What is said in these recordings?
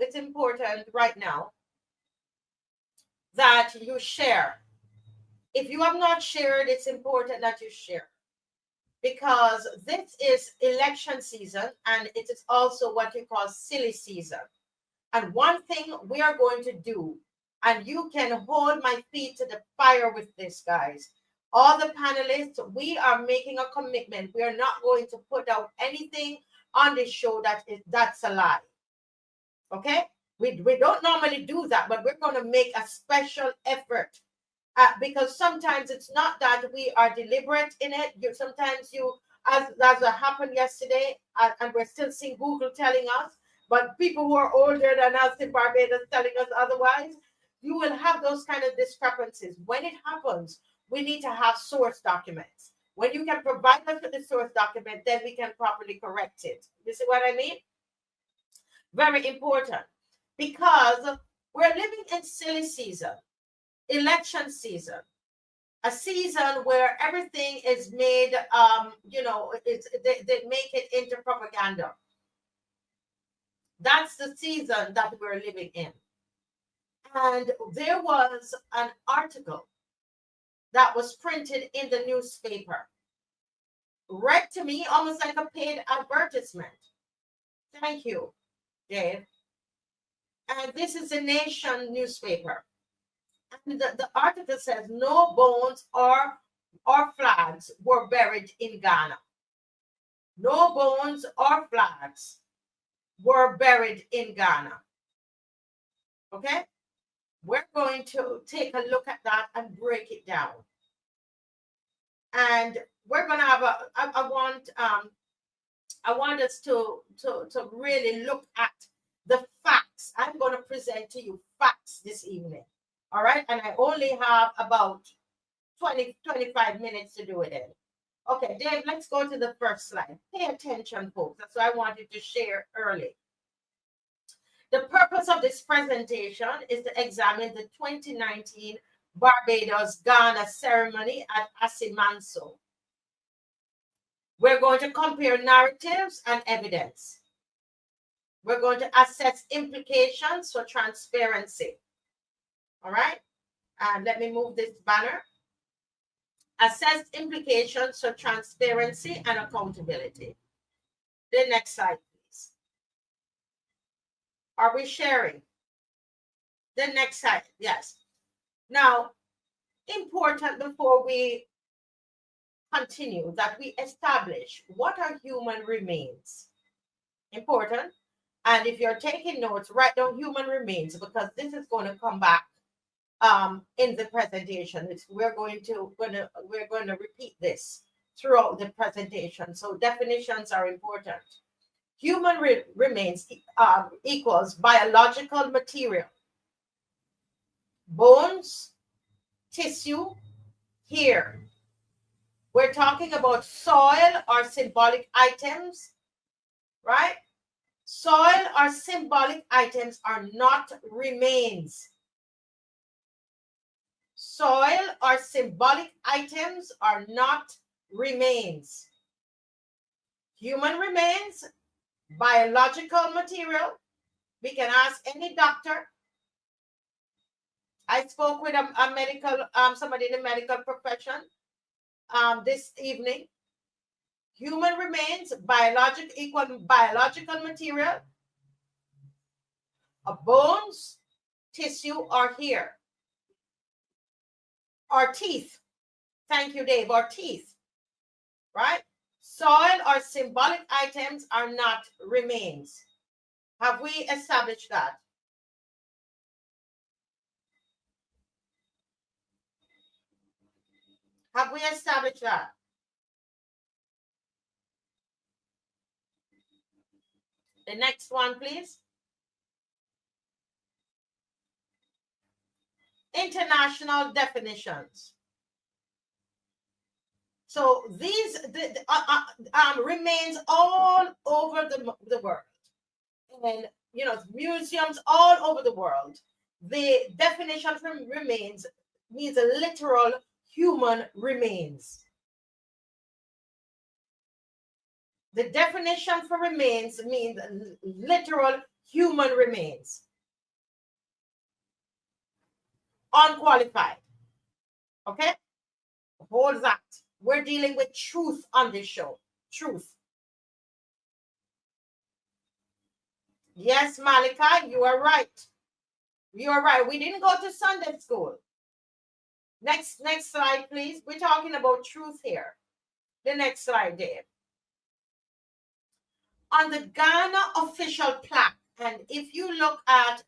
it's important right now that you share. If you have not shared, it's important that you share, because this is election season and it is also what we call silly season. And one thing we are going to do, and you can hold my feet to the fire with this, guys. All the panelists, we are making a commitment. We are not going to put out anything on this show that's a lie. Okay? We don't normally do that, but we're going to make a special effort. Because sometimes it's not that we are deliberate in it. Sometimes as happened yesterday, and we're still seeing Google telling us, but people who are older than us in Barbados telling us otherwise, you will have those kind of discrepancies. When it happens, we need to have source documents. When you can provide us with the source document, then we can properly correct it. You see what I mean? Very important, because we're living in silly season. Election season, a season where everything is made, they make it into propaganda. That's the season that we're living in. And there was an article that was printed in the newspaper, read to me almost like a paid advertisement. Thank you, Dave. And this is the Nation newspaper. And the article says no bones or flags were buried in Ghana. No bones or flags were buried in Ghana. Okay? We're going to take a look at that and break it down. And we're going to have I want us to really look at the facts. I'm going to present to you facts this evening. All right, and I only have about 25 minutes to do it in. Okay, Dave, let's go to the first slide. Pay attention, folks. That's what I wanted to share early. The purpose of this presentation is to examine the 2019 Barbados Ghana ceremony at Asimanso. We're going to compare narratives and evidence. We're going to assess implications for transparency. All right, and let me move this banner. Assess implications for transparency and accountability. The next slide, please. Are we sharing? The next slide, yes. Now, important before we continue that we establish what are human remains. Important. And if you're taking notes, write down human remains, because this is going to come back in the presentation. We're going to repeat this throughout the presentation. So definitions are important. Human remains equals biological material, bones, tissue, hair. We're talking about soil or symbolic items, right? Soil or symbolic items are not remains. Soil or symbolic items are not remains. Human remains, biological material. We can ask any doctor. I spoke with a medical, somebody in the medical profession this evening. Human remains, biological material, bones, tissue, or hair. Or teeth. Thank you, Dave. Or teeth, right? Soil or symbolic items are not remains. Have we established that? Have we established that? The next one, please. International definitions. So these remains all over the world, and museums all over the world. The definition for remains means a literal human remains. The definition for remains means literal human remains. Unqualified. Okay? Hold that. We're dealing with truth on this show. Truth. Yes, Malika, you are right. You are right. We didn't go to Sunday school. Next slide, please. We're talking about truth here. The next slide, Dave. On the Ghana official plaque, and if you look at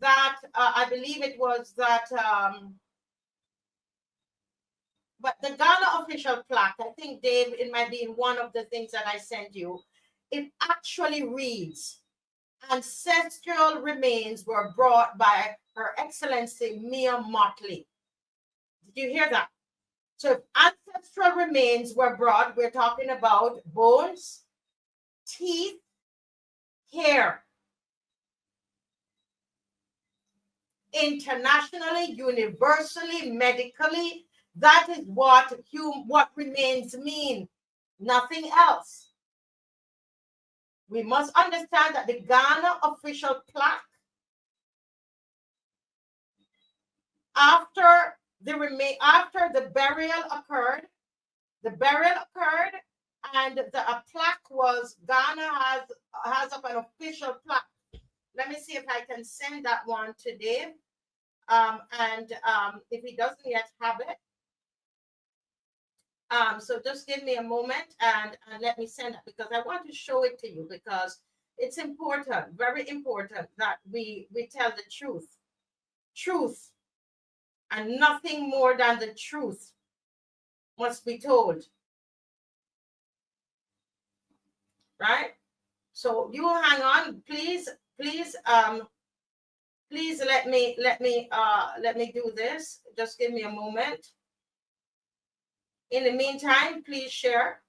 I believe it was that, but the Ghana official plaque, I think, Dave, it might be in one of the things that I sent you. It actually reads, ancestral remains were brought by Her Excellency Mia Motley. Did you hear that? So if ancestral remains were brought, we're talking about bones, teeth, hair. Internationally, universally, medically, that is what remains mean. Nothing else. We must understand that the Ghana official plaque, after the burial occurred, and the plaque was, Ghana has up an official plaque. Let me see if I can send that one to Dave. If he doesn't yet have it, so just give me a moment and let me send it, because I want to show it to you, because it's important, very important, that we tell the truth, and nothing more than the truth must be told, right? So you hang on, please let me do this. Just give me a moment. In the meantime, please share.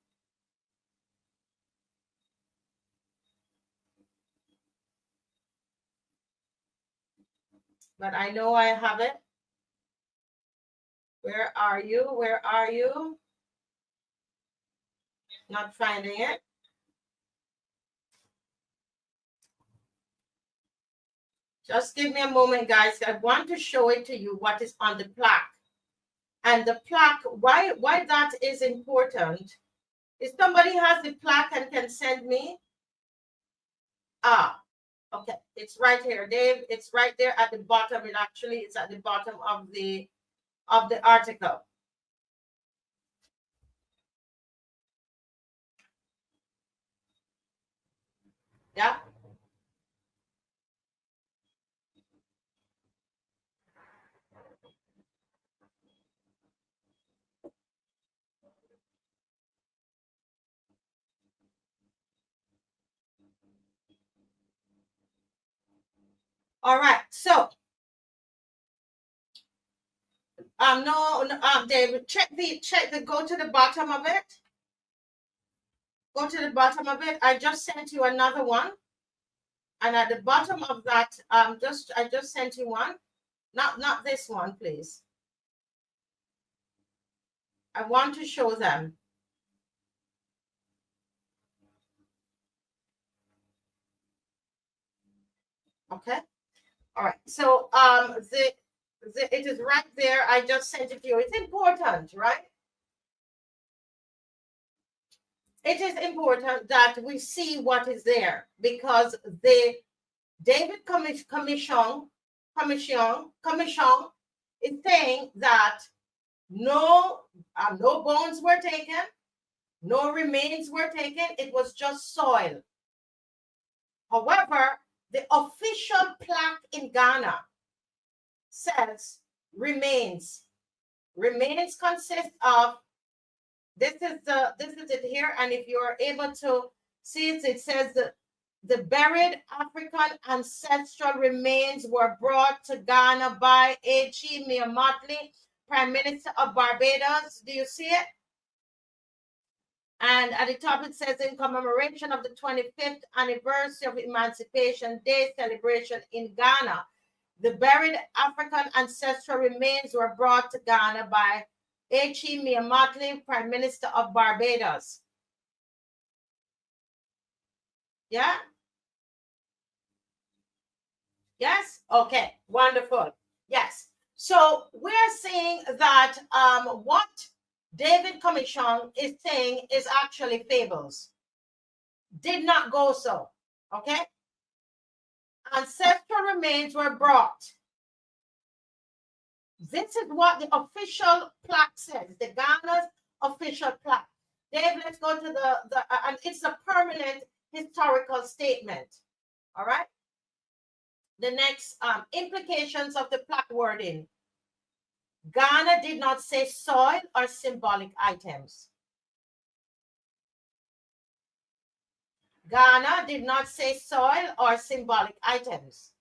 But I know I have it. Where are you? Where are you? Not finding it. Just give me a moment, guys. I want to show it to you, what is on the plaque. And the plaque, why that is important. If somebody has the plaque and can send me. Okay, it's right here, Dave. It's right there at the bottom. It's at the bottom of the article. Yeah. All right. So, David, go to the bottom of it. Go to the bottom of it. I just sent you another one. And at the bottom of that, I just sent you one. Not this one, please. I want to show them. Okay. All right. So it is right there. I just sent it to you. It's important, right? It is important that we see what is there, because the David Commission is saying that no bones were taken, no remains were taken. It was just soil. However, the official plaque in Ghana says remains. Remains consist of, this is it here, and if you're able to see it, it says the buried African ancestral remains were brought to Ghana by H.E. Mia Motley, Prime Minister of Barbados. Do you see it? And at the top it says, in commemoration of the 25th anniversary of Emancipation Day celebration in Ghana, the buried African ancestral remains were brought to Ghana by H.E. Mia Motley, Prime Minister of Barbados. Yeah? Yes? Okay, wonderful. Yes. So we're saying that what David Commission is saying is actually fables. Did not go so. Okay? Ancestral remains were brought. This is what the official plaque says, the Ghana's official plaque. Dave, let's go to and it's a permanent historical statement. All right? The next implications of the plaque wording. Ghana did not say soil or symbolic items. Ghana did not say soil or symbolic items.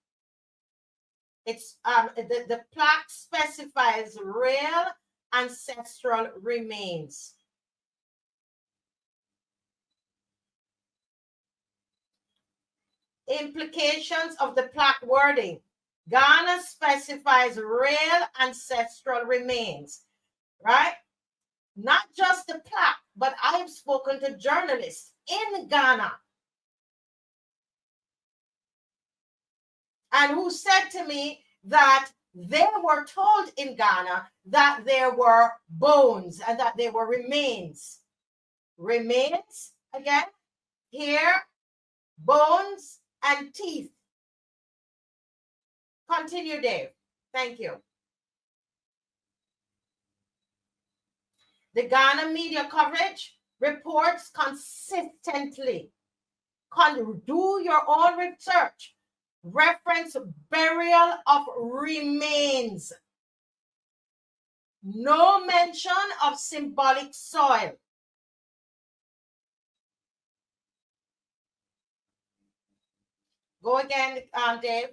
It's the plaque specifies real ancestral remains. Implications of the plaque wording. Ghana specifies real ancestral remains, right? Not just the plaque, but I've spoken to journalists in Ghana and who said to me that they were told in Ghana that there were bones and that there were remains. Remains, again, here, bones and teeth. Continue, Dave. Thank you. The Ghana media coverage reports consistently. Do your own research. Reference burial of remains. No mention of symbolic soil. Go again, Dave.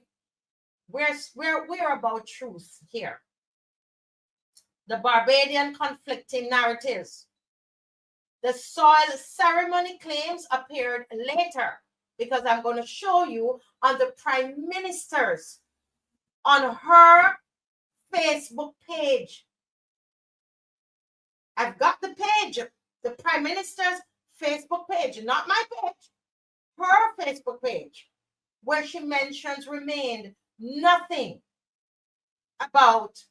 We're about truth here. The Barbadian conflicting narratives. The soil ceremony claims appeared later because I'm going to show you on the Prime Minister's, on her Facebook page. I've got the page, the Prime Minister's Facebook page, not my page, her Facebook page, where she mentions remained nothing about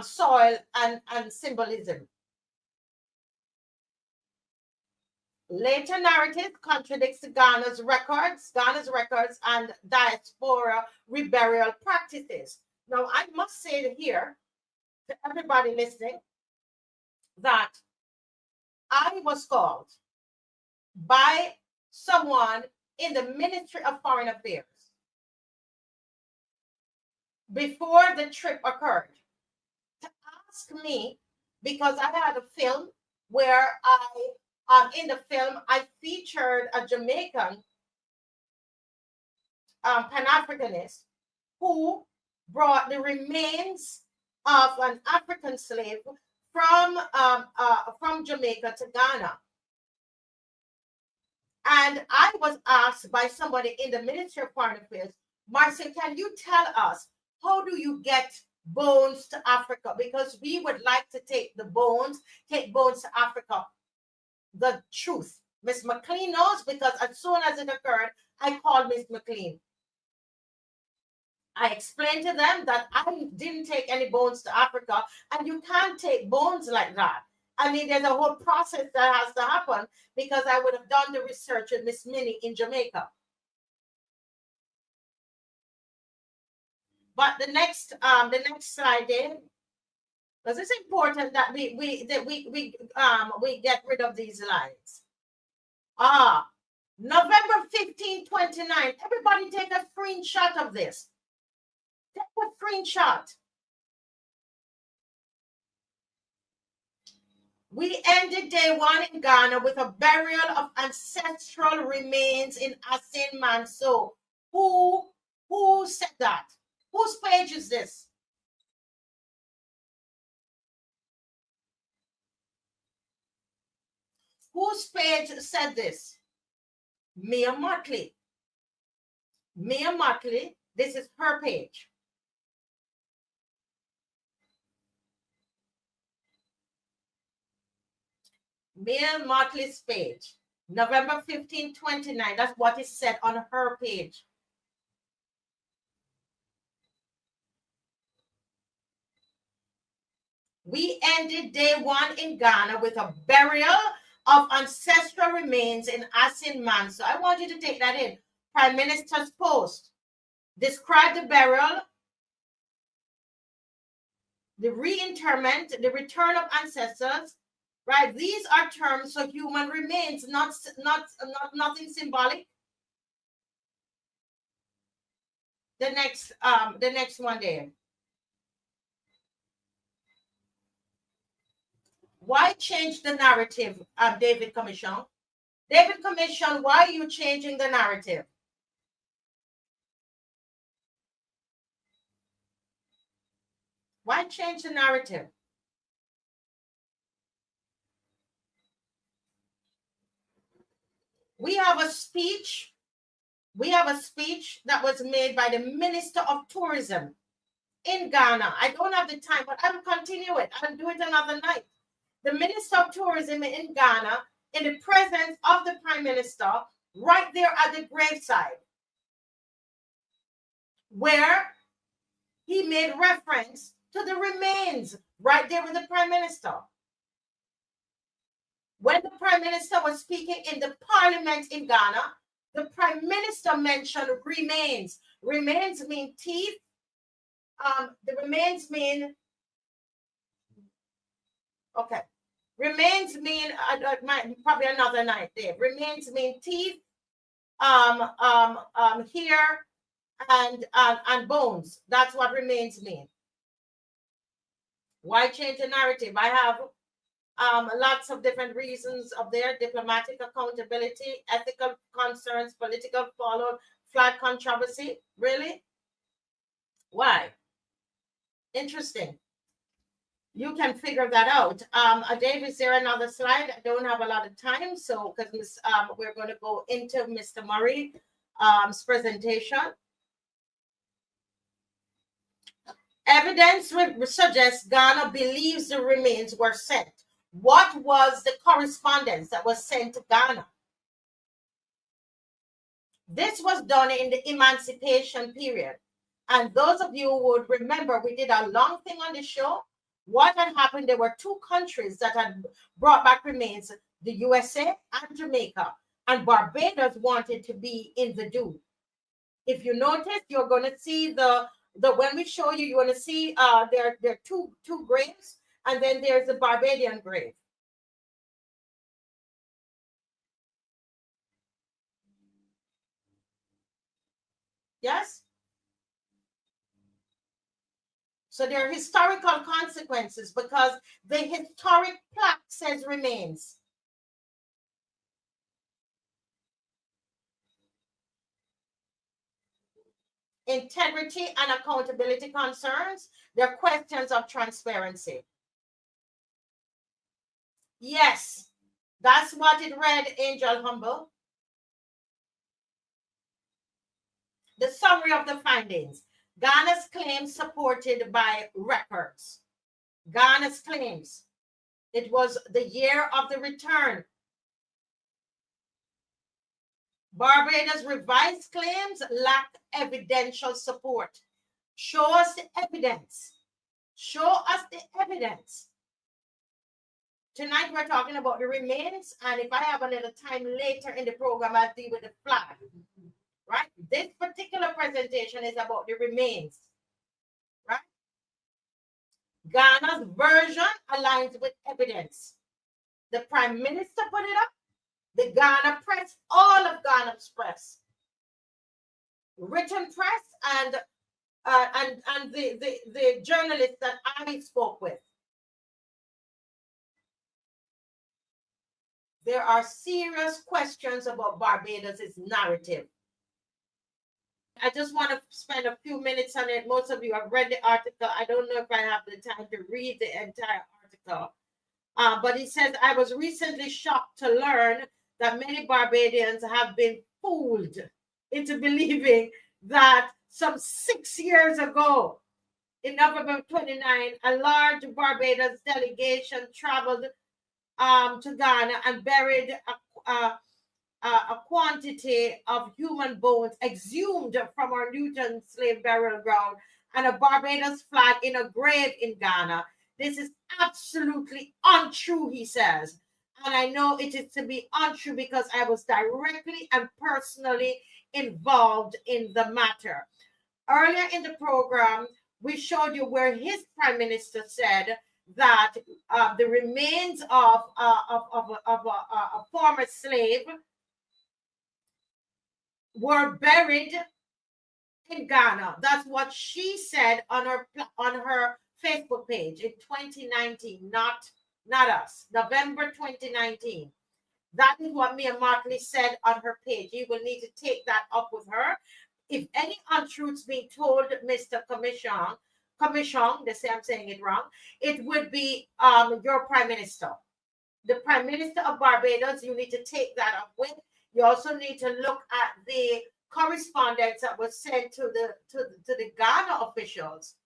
soil and symbolism. Later narrative contradicts Ghana's records and diaspora reburial practices. Now, I must say here to everybody listening that I was called by someone in the Ministry of Foreign Affairs before the trip occurred to ask me, because I had a film where in the film I featured a Jamaican Pan-Africanist who brought the remains of an African slave from Jamaica to Ghana. And I was asked by somebody in the Ministry of Foreign Affairs, Marcin, can you tell us, how do you get bones to Africa? Because we would like to take bones to Africa. The truth. Miss McLean knows, because as soon as it occurred, I called Miss McLean. I explained to them that I didn't take any bones to Africa, and you can't take bones like that. I mean, there's a whole process that has to happen, because I would have done the research with Miss Minnie in Jamaica. But the next slide, Dave, because it's important that we get rid of these lines. November 15, 29. Everybody take a screenshot of this. Take a screenshot. We ended day one in Ghana with a burial of ancestral remains in Asin Manso. Who said that? Whose page is this? Whose page said this? Mia Motley. Mia Motley, this is her page. Mia Motley's page. November 15, 29. That's what is said on her page. We ended day 1 in Ghana with a burial of ancestral remains in Asin So I want you to take that in. Prime Minister's post. Describe the burial, the reinterment, the return of ancestors, right? These are terms for human remains, nothing symbolic. The next one there. Why change the narrative, David Commission? David Commission, why are you changing the narrative? Why change the narrative? We have a speech. We have a speech that was made by the Minister of Tourism in Ghana. I don't have the time, but I will continue it. I'll do it another night. The Minister of Tourism in Ghana, in the presence of the Prime Minister, right there at the graveside, where he made reference to the remains right there with the Prime Minister. When the Prime Minister was speaking in the Parliament in Ghana, the Prime Minister mentioned remains. Remains mean teeth. The remains mean, okay. Remains mean, probably another night there. Remains mean teeth, hair, and bones. That's what remains mean. Why change the narrative? I have lots of different reasons of their diplomatic accountability, ethical concerns, political fallout, flag controversy. Really? Why? Interesting. You can figure that out. Dave, is there another slide? I don't have a lot of time, so because we're going to go into Mr. Murray's presentation. Evidence suggests Ghana believes the remains were sent. What was the correspondence that was sent to Ghana? This was done in the emancipation period. And those of you who would remember, we did a long thing on the show. What had happened, there were 2 countries that had brought back remains, the USA and Jamaica. And Barbados wanted to be in the do. If you notice, you're going to see the when we show you, you're going to see there are two graves, and then there's the Barbadian grave. Yes? So there are historical consequences because the historic plaque says remains. Integrity and accountability concerns. There are questions of transparency. Yes, that's what it read, Angel Humble. The summary of the findings. Ghana's claims supported by records. Ghana's claims. It was the year of the return. Barbados' revised claims lack evidential support. Show us the evidence. Show us the evidence. Tonight we're talking about the remains, and if I have a little time later in the program, I'll deal with the flag. Right? This particular presentation is about the remains. Right? Ghana's version aligns with evidence. The Prime Minister put it up. The Ghana press, all of Ghana's press, written press, and the journalists that I spoke with. There are serious questions about Barbados' narrative. I just want to spend a few minutes on it. Most of you have read the article. I don't know if I have the time to read the entire article. But it says, I was recently shocked to learn that many Barbadians have been fooled into believing that some 6 years ago, in November 29, a large Barbados delegation traveled to Ghana and buried a quantity of human bones exhumed from our Newton slave burial ground and a Barbados flag in a grave in Ghana. This is absolutely untrue, he says. And I know it is to be untrue because I was directly and personally involved in the matter. Earlier in the program, we showed you where his prime minister said that the remains of a former slave were buried in Ghana. That's what she said on her Facebook page in 2019, not us. November 2019. That is what Mia Martley said on her page. You will need to take that up with her. If any untruths being told, Mr. Commission, they say I'm saying it wrong, it would be your prime minister. The prime minister of Barbados, you need to take that up with. You also need to look at the correspondence that was sent to the Ghana officials,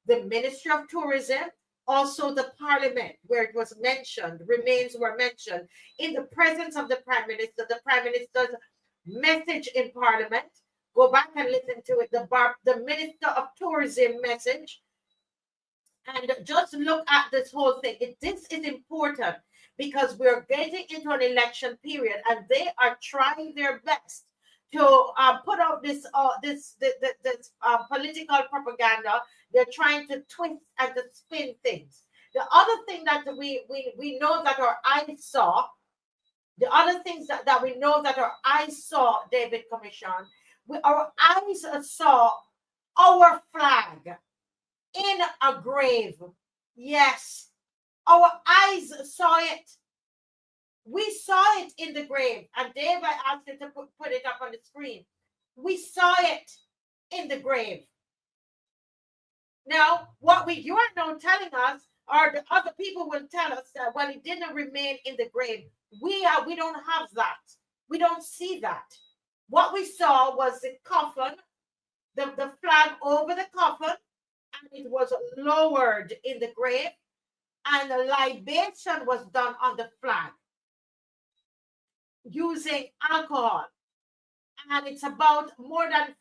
the Ministry of Tourism, also the Parliament, where it was mentioned, remains were mentioned in the presence of the Prime Minister, the Prime Minister's message in Parliament. Go back and listen to it, the Minister of Tourism message, and just look at this whole thing. This is important because we're getting into an election period, and they are trying their best to put out this political propaganda. They're trying to twist and to spin things. The other thing that we know that our eyes saw, the other things that we know that our eyes saw, David Commission, our eyes saw our flag in a grave. Yes, our eyes saw it. We saw it in the grave. And Dave, I asked him to put it up on the screen. We saw it in the grave. Now, what you are now telling us, or the other people will tell us that, well, it didn't remain in the grave. We don't have that. We don't see that. What we saw was the coffin, the flag over the coffin, and it was lowered in the grave, and a libation was done on the flag using alcohol. And it's about more than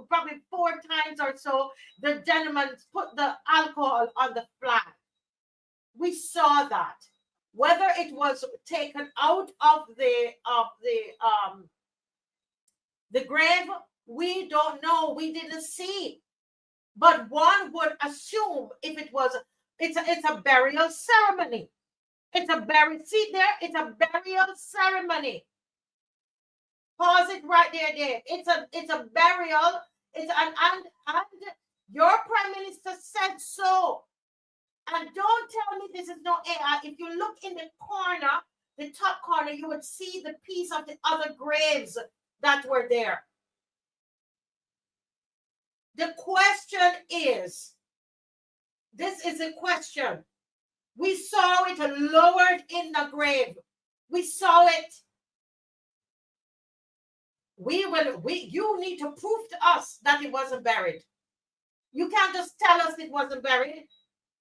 probably 4 times or so, the gentleman put the alcohol on the flag. We saw that. Whether it was taken out of the grave, we don't know. We didn't see. But one would assume if it was, it's a burial ceremony. It's a burial ceremony. Pause it right there, Dave. It's a burial. And your prime minister said so. And don't tell me this is no AI. If you look in the corner, the top corner, you would see the piece of the other graves that were there. The question is, this is a question. We saw it lowered in the grave. We saw it. You need to prove to us that it wasn't buried. You can't just tell us it wasn't buried.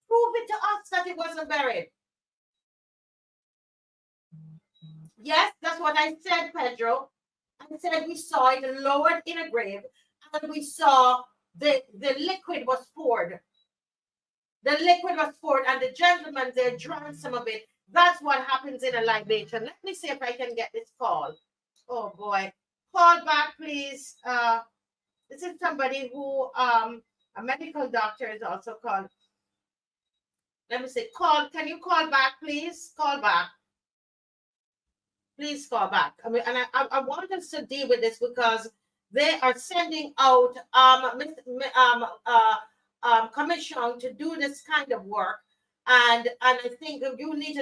Prove it to us that it wasn't buried. Yes, that's what I said, Pedro. I said we saw it lowered in a grave, and we saw the liquid was poured. The liquid was poured, and the gentleman there drank some of it. That's what happens in a libation. Let me see if I can get this call. Oh boy. Call back, please. This is somebody who a medical doctor is also called. Let me say, call. Can you call back, please? Call back. Please call back. I mean, and I want us to deal with this because they are sending out commission to do this kind of work, and I think we need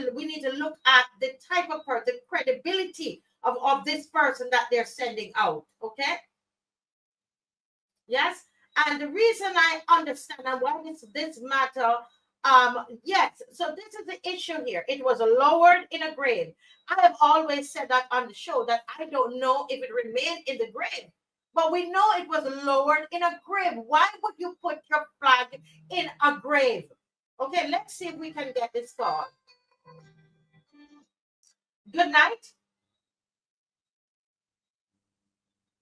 to look at the type of person, the credibility of this person that they're sending out. Okay. Yes. And the reason I understand and why this matter, yes, so this is the issue here. It was lowered in a grave. I have always said that on the show that I don't know if it remained in the grave, but we know it was lowered in a grave. Why would you put your flag in a grave? Okay, let's see if we can get this call. Good night.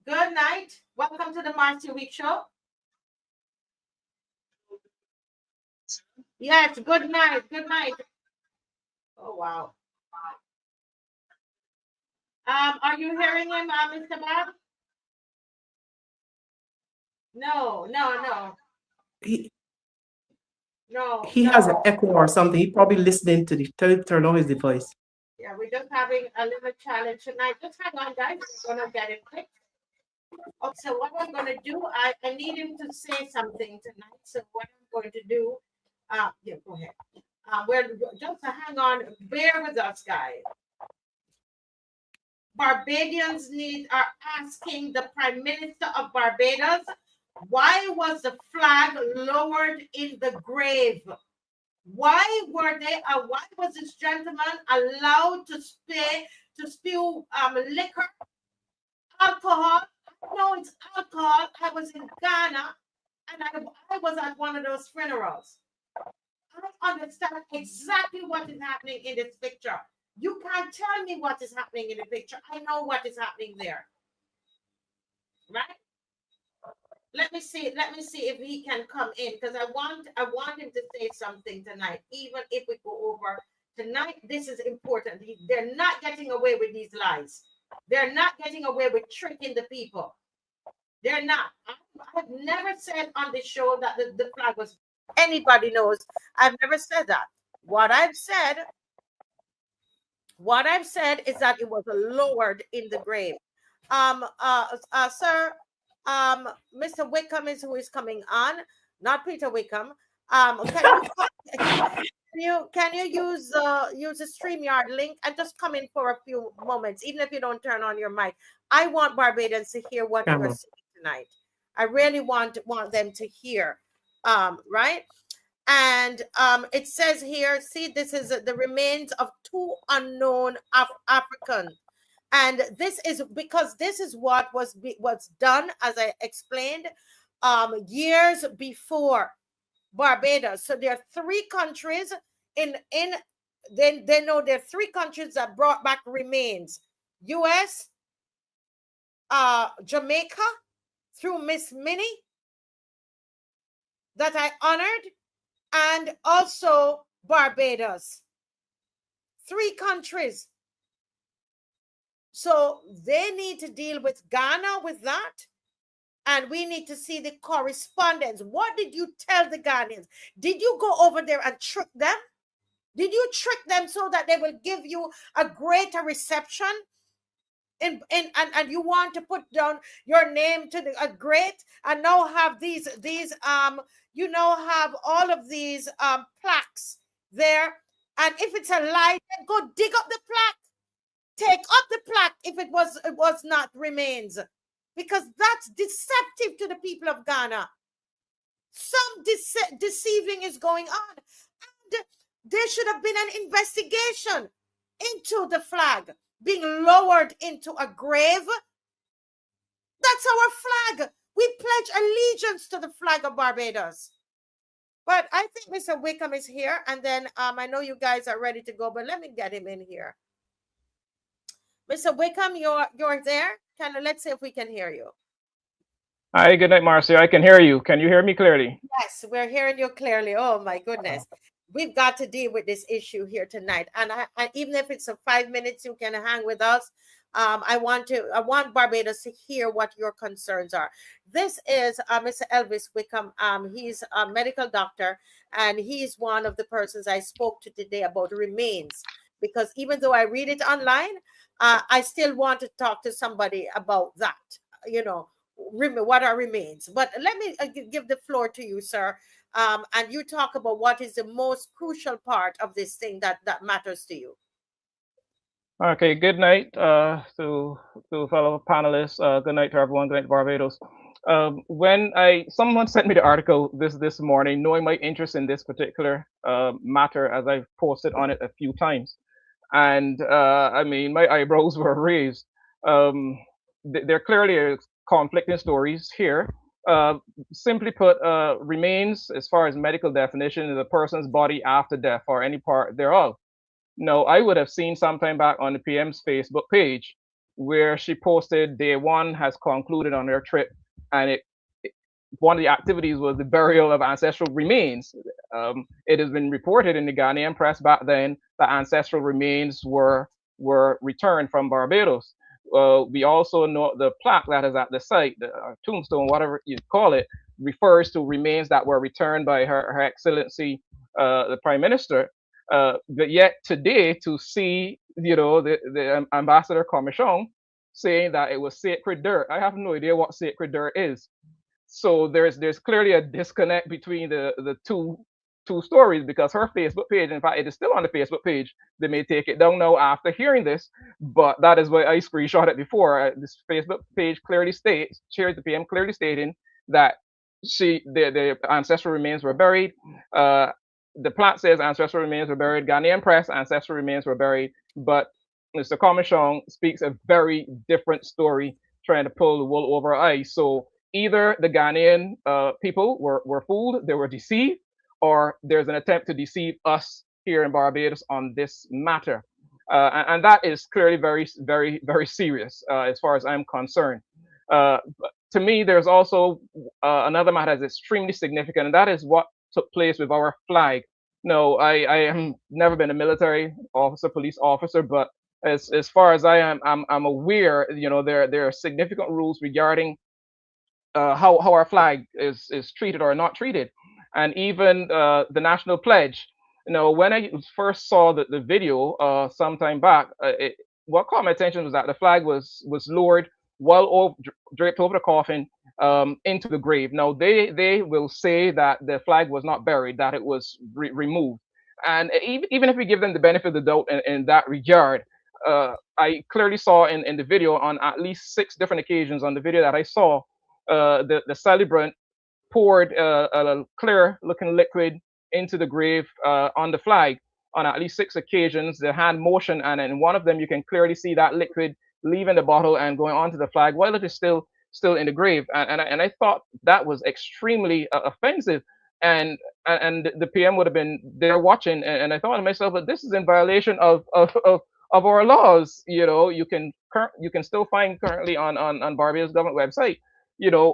Good night. Welcome to the Marcy Week Show. Yes, good night. Good night. Oh, wow. Are you hearing him, Mr. Bob? No, no, no, He no, he has an no. echo or something. He probably listening to the tell him turn on his device. Yeah, we're just having a little challenge tonight. Just hang on, guys. We're gonna get it fixed. Okay, so what I'm gonna do, I need him to say something tonight. So what I'm going to do, yeah, go ahead. We're just hang on, bear with us, guys. Barbadians are asking the Prime Minister of Barbados, why was the flag lowered in the grave? Why why was this gentleman allowed to spew liquor, alcohol? No, it's alcohol. I was in Ghana and I was at one of those funerals. I understand exactly what is happening in this picture. You can't tell me what is happening in the picture. I know what is happening there. Right? Let me see if he can come in, because I want him to say something tonight, even if we go over tonight. This is important. They're not getting away with these lies. They're not getting away with tricking the people. They're not. I've never said on the show that the flag was. Anybody knows I've never said that. What I've said is that it was lowered in the grave. Sir, Mr. Wickham is who is coming on, not Peter Wickham. Can you use the StreamYard link and just come in for a few moments, even if you don't turn on your mic? I want Barbadians to hear what you're saying tonight. I really want them to hear, right? And it says here, see, this is the remains of two unknown Africans. And this is because this is what was done, as I explained, years before Barbados. So there are three countries they know there are three countries that brought back remains: U.S., Jamaica through Miss Minnie that I honored, and also Barbados. Three countries. So they need to deal with Ghana with that. And we need to see the correspondence. What did you tell the Ghanaians? Did you go over there and trick them? Did you trick them so that they will give you a greater reception? And you want to put down your name to a great, and now have these you know, have all of these plaques there. And if it's a lie, then go dig up the plaque. Take up the plaque if it was not remains, because that's deceptive to the people of Ghana. Some deceiving is going on, and there should have been an investigation into the flag being lowered into a grave. That's our flag. We pledge allegiance to the flag of Barbados. But I think Mr. Wickham is here, and then I know you guys are ready to go, but let me get him in here. Mr. Wickham, you're there. Let's see if we can hear you. Hi, good night, Marcy. I can hear you. Can you hear me clearly? Yes, we're hearing you clearly. Oh my goodness. We've got to deal with this issue here tonight. And I even if it's 5 minutes, you can hang with us. I want Barbados to hear what your concerns are. This is Mr. Elvis Wickham. He's a medical doctor, and he's one of the persons I spoke to today about remains. Because even though I read it online, I still want to talk to somebody about that. You know, what are remains. But let me give the floor to you, sir. And you talk about what is the most crucial part of this thing that matters to you. Okay, good night to fellow panelists. Good night to everyone. Good night to Barbados. When someone sent me the article this morning, knowing my interest in this particular matter, as I've posted on it a few times, and I mean, my eyebrows were raised. There clearly are conflicting stories here. Simply put, remains, as far as medical definition, is a person's body after death or any part thereof. No, I would have seen sometime back on the PM's Facebook page where she posted day one has concluded on their trip, and one of the activities was the burial of ancestral remains. It has been reported in the Ghanaian press back then that ancestral remains were returned from Barbados. We also know the plaque that is at the site, the tombstone, whatever you call it, refers to remains that were returned by Her Excellency the Prime Minister. But yet today, to see, the Ambassador Commission saying that it was sacred dirt, I have no idea what sacred dirt is. So there's clearly a disconnect between the two stories, because her Facebook page, in fact, it is still on the Facebook page. They may take it down now after hearing this, but that is why I screenshot it before. This Facebook page clearly states, Cheers the PM, clearly stating that the ancestral remains were buried. The plaque says ancestral remains were buried. Ghanaian press, ancestral remains were buried. But Mr. Commission speaks a very different story, trying to pull the wool over our eyes. So either the Ghanaian people were fooled, they were deceived, or there's an attempt to deceive us here in Barbados on this matter. And that is clearly very, very, very serious as far as I'm concerned. To me, there's also another matter that's extremely significant, and that is what took place with our flag. No, I have never been a military officer, police officer, but as far as I'm aware, there are significant rules regarding how our flag is treated or not treated, and even the national pledge. When I first saw the video sometime back, what caught my attention was that the flag was lowered draped over the coffin into the grave. Now they will say that the flag was not buried, that it was removed, and even if we give them the benefit of the doubt in that regard, I clearly saw in the video on at least 6 different occasions on the video that I saw, the celebrant poured a clear looking liquid into the grave on the flag on at least 6 occasions. The hand motion, and in one of them you can clearly see that liquid leaving the bottle and going onto the flag while it is still in the grave. And I thought that was extremely offensive. And the PM would have been there watching, and I thought to myself, that this is in violation of our laws. You can still find currently on Barbados Gov't website,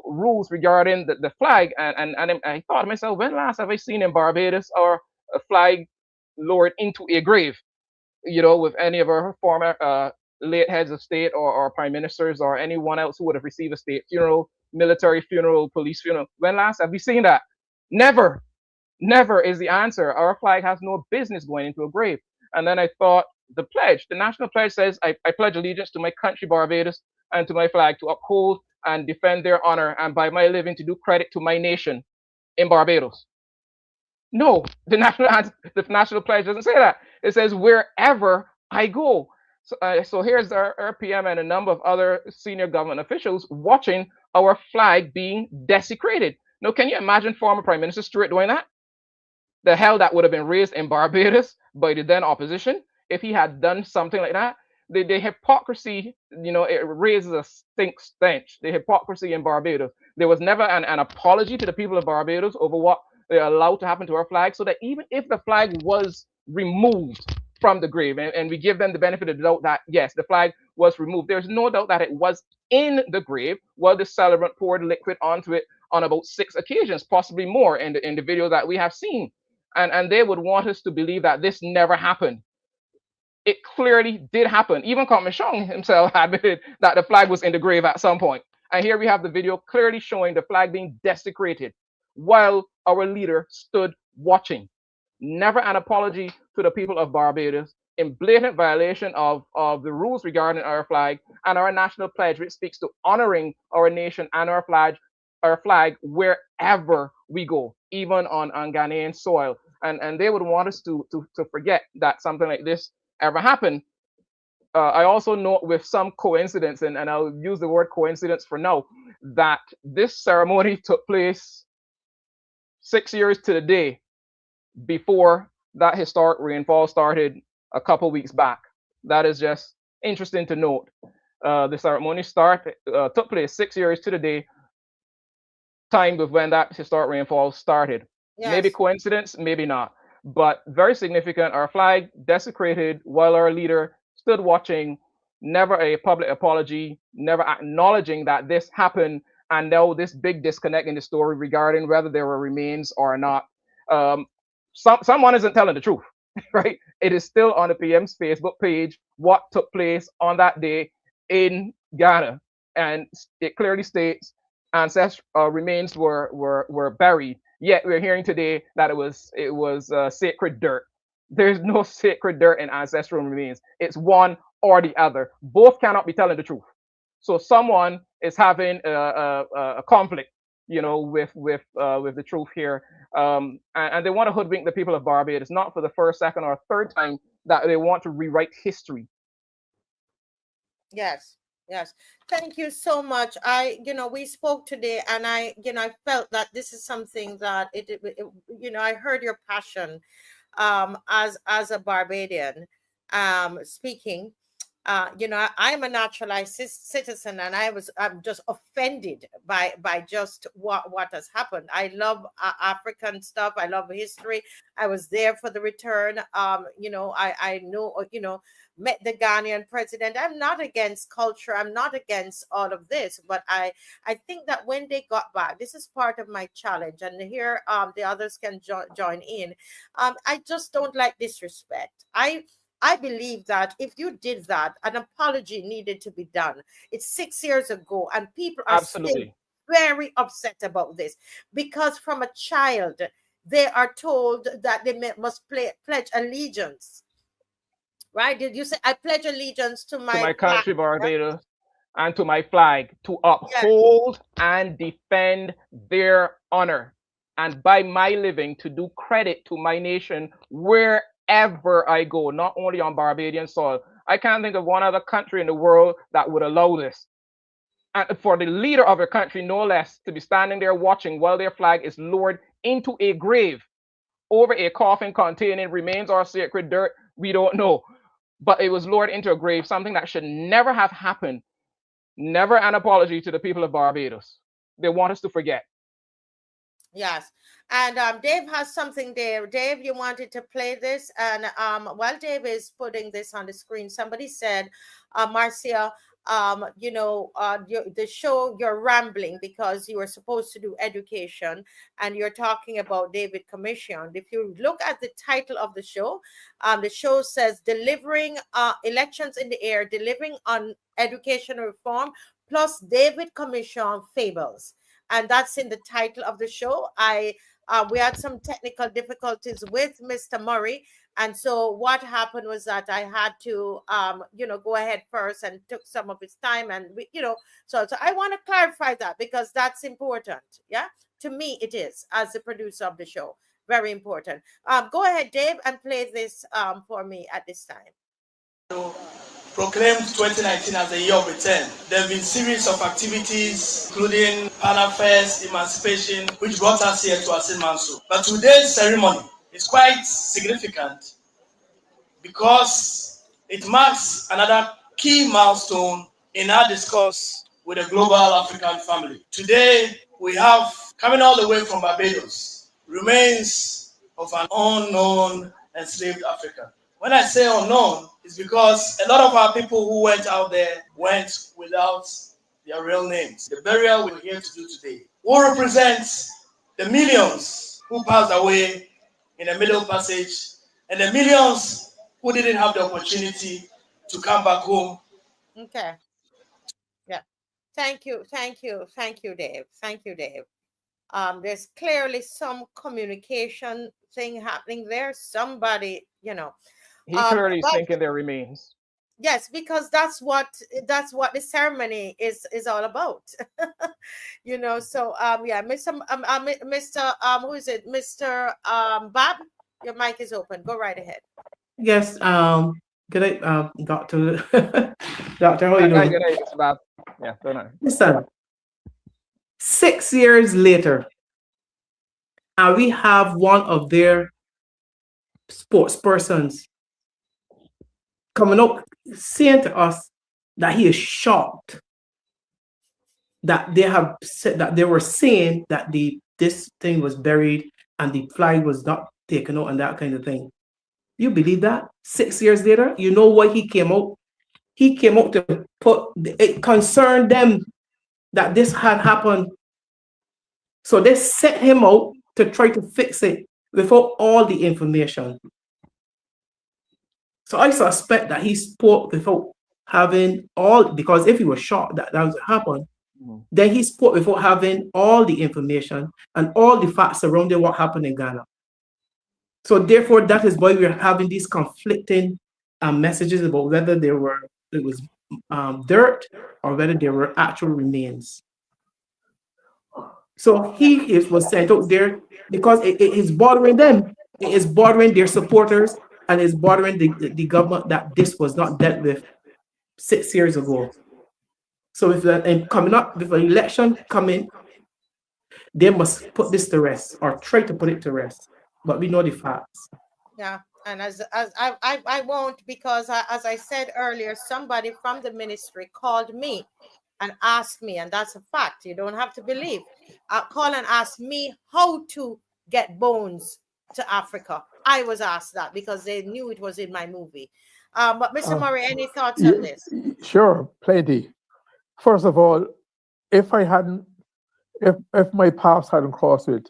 rules regarding the flag. And I thought to myself, when last have I seen in Barbados or a flag lowered into a grave, with any of our former late heads of state or prime ministers or anyone else who would have received a state funeral, military funeral, police funeral? When last have we seen that? Never. Never is the answer. Our flag has no business going into a grave. And then I thought, the national pledge says, I pledge allegiance to my country, Barbados, and to my flag, to uphold and defend their honor, and by my living to do credit to my nation in Barbados. No, the national pledge doesn't say that. It says, wherever I go. So here's our PM and a number of other senior government officials watching our flag being desecrated. Now, can you imagine former Prime Minister Stewart doing that? The hell that would have been raised in Barbados by the then opposition if he had done something like that. The hypocrisy, it raises a stench. The hypocrisy in Barbados. There was never an apology to the people of Barbados over what they allowed to happen to our flag, so that even if the flag was removed from the grave, and we give them the benefit of the doubt that yes, the flag was removed, there's no doubt that it was in the grave while the celebrant poured liquid onto it on about 6 occasions, possibly more in the video that we have seen. And they would want us to believe that this never happened. It clearly did happen. Even Commission himself admitted that the flag was in the grave at some point. And here we have the video clearly showing the flag being desecrated while our leader stood watching. Never an apology to the people of Barbados, in blatant violation of the rules regarding our flag and our national pledge, which speaks to honoring our nation and our flag wherever we go, even on Ghanaian soil. And they would want us to forget that something like this ever happened. I also note with some coincidence, and I'll use the word coincidence for now, that this ceremony took place 6 years to the day before that historic rainfall started a couple weeks back. That is just interesting to note. The ceremony took place 6 years to the day, time with when that historic rainfall started. Yes. Maybe coincidence, maybe not, but very significant. Our flag desecrated while our leader stood watching. never a public apology, never acknowledging that this happened, and now this big disconnect in the story regarding whether there were remains or not. Um, someone isn't telling the truth, right? It is still on the PM's Facebook page what took place on that day in Ghana, and it clearly states ancestral remains were buried. Yet we're hearing today that it was sacred dirt. There's no sacred dirt in ancestral remains. It's one or the other. Both cannot be telling the truth. So someone is having a conflict, with the truth here, and they want to hoodwink the people of Barbados, not for the first, second, or third time that they want to rewrite history. Yes. Yes. Thank you so much. We spoke today, and I felt that this is something that I heard your passion, as a Barbadian, speaking. I'm a naturalized citizen, and I'm just offended by just what has happened. I love African stuff. I love history. I was there for the return. I know, met the Ghanaian president. I'm not against culture. I'm not against all of this, but I think that when they got back, this is part of my challenge, and here the others can join in. I just don't like disrespect. I believe that if you did that, an apology needed to be done. It's 6 years ago, and people are still very upset about this, because from a child, they are told that they must pledge allegiance. Right? Did you say, I pledge allegiance to my country, Barbados, and to my flag, to uphold and defend their honor, and by my living to do credit to my nation wherever I go, not only on Barbadian soil. I can't think of one other country in the world that would allow this. And for the leader of a country, no less, to be standing there watching while their flag is lowered into a grave over a coffin containing remains or sacred dirt, we don't know. But it was lowered into a grave, something that should never have happened. Never an apology to the people of Barbados. They want us to forget. Yes. And Dave has something there. Dave, you wanted to play this. And while Dave is putting this on the screen, somebody said, Marcia, the show, you're rambling because you were supposed to do education, and you're talking about David Commission. If you look at the title of the show says delivering elections in the air, delivering on education reform, plus David Commission fables. And that's in the title of the show. We had some technical difficulties with Mr. Murray. And so what happened was that I had to, go ahead first and took some of his time. And, so I want to clarify that, because that's important. Yeah, to me, it is, as the producer of the show. Very important. Go ahead, Dave, and play this for me at this time. Proclaimed 2019 as the year of return. There have been series of activities, including Panel Fest, Emancipation, which brought us here to Asin. But today's ceremony is quite significant because it marks another key milestone in our discourse with the global African family. Today, we have, coming all the way from Barbados, remains of an unknown enslaved African. When I say unknown, it's because a lot of our people who went out there went without their real names. The burial we're here to do today will represent the millions who passed away in the Middle Passage, and the millions who didn't have the opportunity to come back home. Okay. Yeah. Thank you, Dave. Thank you, Dave. There's clearly some communication thing happening there. Somebody, He clearly is thinking there remains. Yes, because that's what the ceremony is all about. So yeah, Mr. Who is it? Mr. Bob, your mic is open. Go right ahead. Yes, good night, Doctor. Doctor, how are you doing? Good night, Mr. Bob. Yeah, good night. Listen, 6 years later, and we have one of their sports persons coming up saying to us that he is shocked that they have said that they were saying that this thing was buried and the flag was not taken out and that kind of thing. You believe that? 6 years later, you know why he came out he came out to put, it concerned them that this had happened. So they set him out to try to fix it without all the information. So I suspect that he spoke without having all, because if he was shocked that that was happened, then he spoke without having all the information and all the facts surrounding what happened in Ghana. So therefore, that is why we're having these conflicting messages about whether it was dirt or whether there were actual remains. So he was sent out there because it is bothering them. It is bothering their supporters and it's bothering the government that this was not dealt with 6 years ago. So if coming up with an election coming, they must put this to rest or try to put it to rest. But we know the facts. Yeah, and as I won't, because as I said earlier, somebody from the ministry called me and asked me, and that's a fact, you don't have to believe, call and ask me how to get bones to Africa. I was asked that because they knew it was in my movie. But Mr. Murray, any thoughts on this? Sure, plenty. First of all, if my paths hadn't crossed with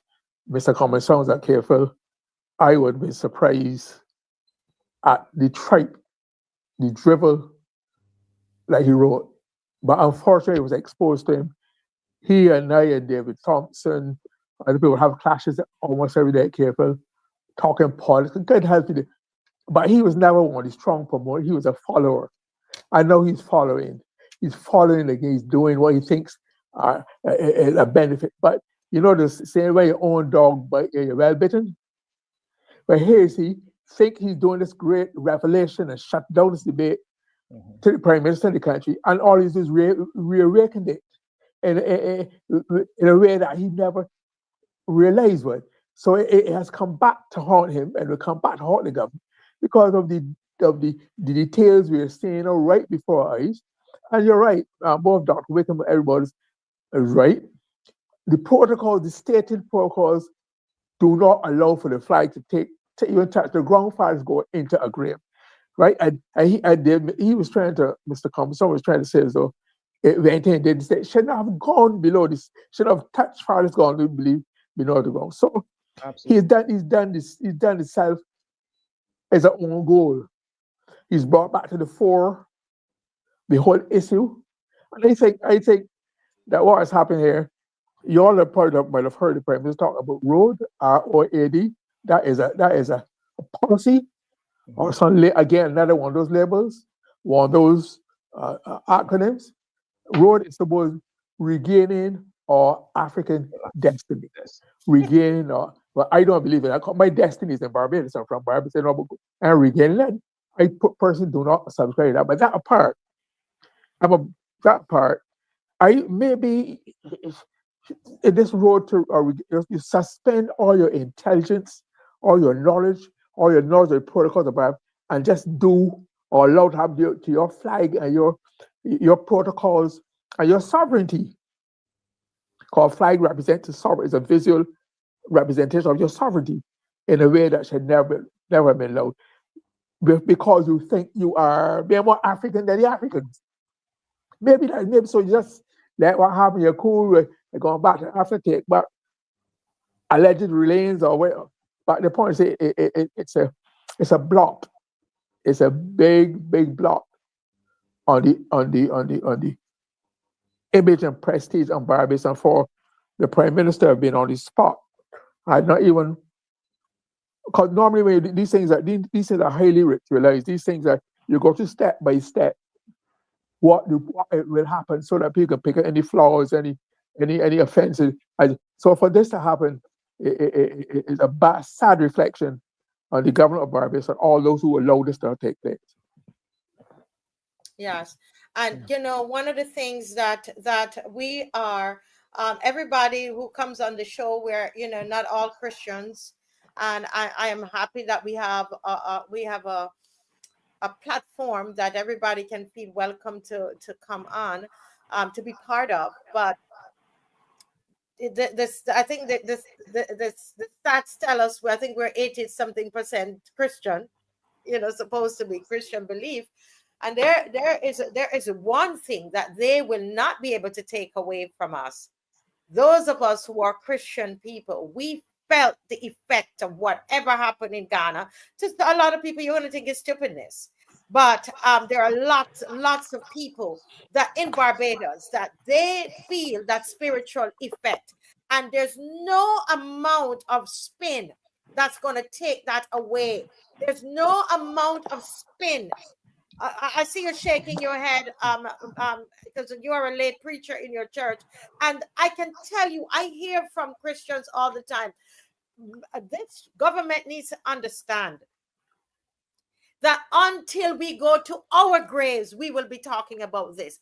Mr. Common Sounds at Careful, I would be surprised at the tripe, the drivel that he wrote. But unfortunately, it was exposed to him. He and I and David Thompson, other people have clashes almost every day at Careful, talking politics, good healthy. But he was never one of the strong promoter. He was a follower. I know he's following. He's following, like he's doing what he thinks are a benefit. But you know the same way your own dog bite, you're well bitten. But here is he think he's doing this great revelation and shut down this debate to the Prime Minister of the country, and all he does is reawakened it in a way that he never realized what. So it has come back to haunt him, and will come back to haunt the government because of the details we are seeing right before our eyes. And you're right, both Dr. Wickham and everybody's right. The protocols, the stated protocols, do not allow for the flag to even touch the ground. Flags go into a grave, right? And he was trying to, Mr. Compson was trying to say as though it went in, they should not have gone below this, should have touched far as gone, we believe, below the ground. So he's done himself as an own goal. He's brought back to the fore the whole issue. And I think that what has happened here, you all might have heard the Prime Minister talk about ROAD, ROAD. That is a policy, or some again another one of those labels, one of those acronyms. ROAD is supposed regaining our African destiny, regaining our. Well, I don't believe in that. My destiny is in Barbados. I'm from Barbados, and regaining that. I personally do not subscribe to that. But that apart, I maybe in this road to you suspend all your intelligence, all your knowledge of the protocols about, and just do or allow to have your flag and your protocols and your sovereignty. Because flag represents is a visual representation of your sovereignty in a way that should never have been allowed. Because you think you are being more African than the Africans. Maybe so. You just let what happened. You're cool. You're going back to Africa, but alleged relations or whatever. But the point is, it's a block. It's a big block on the image and prestige on Barbados, and for the Prime Minister have been on the spot. I not even. Because normally when these things are highly ritualized. These things are you go to step by step what it will happen so that people can pick up any flaws, any offenses. So for this to happen, it's a sad reflection on the government of Barbados and all those who allowed this to take place. Yes, and one of the things that we are, everybody who comes on the show, we're not all Christians. And I am happy that we have a platform that everybody can feel welcome to come on, to be part of. But I think that the stats tell us I think we're 80-something% Christian, supposed to be Christian belief. And there is one thing that they will not be able to take away from us. Those of us who are Christian people, we felt the effect of whatever happened in Ghana. Just a lot of people, you're going to think it's stupidness. But there are lots of people that in Barbados that they feel that spiritual effect. And there's no amount of spin that's going to take that away. There's no amount of spin. I see you shaking your head because you are a lay preacher in your church. And I can tell you, I hear from Christians all the time. This government needs to understand that until we go to our graves, we will be talking about this.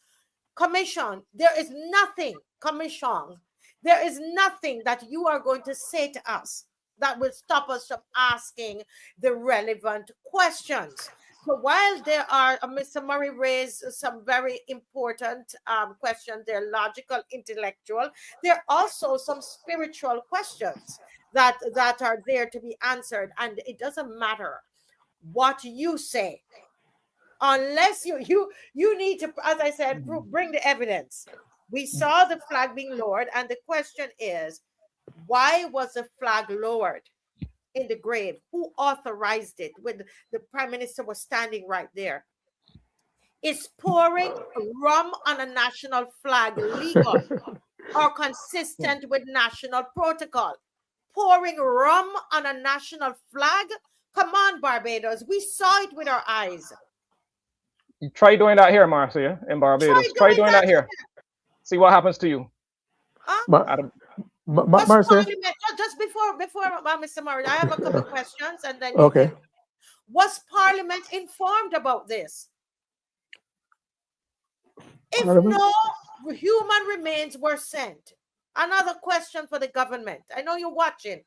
Commission, there is nothing, commission, there is nothing that you are going to say to us that will stop us from asking the relevant questions. So while there are, Mr. Murray raised some very important questions, they're logical, intellectual, there are also some spiritual questions that are there to be answered. And it doesn't matter what you say, unless you need to, as I said, bring the evidence. We saw the flag being lowered, and the question is, why was the flag lowered in the grave? Who authorized it? When the prime minister was standing right there. Is pouring rum on a national flag legal or consistent with national protocol? Pouring rum on a national flag? Come on, Barbados. We saw it with our eyes. You try doing that here, Marcia, in Barbados. Try doing that here. See what happens to you. Marcia? Just before Mr. Murray, I have a couple of questions, and then okay. Was Parliament informed about this? If no human remains were sent, another question for the government. I know you're watching.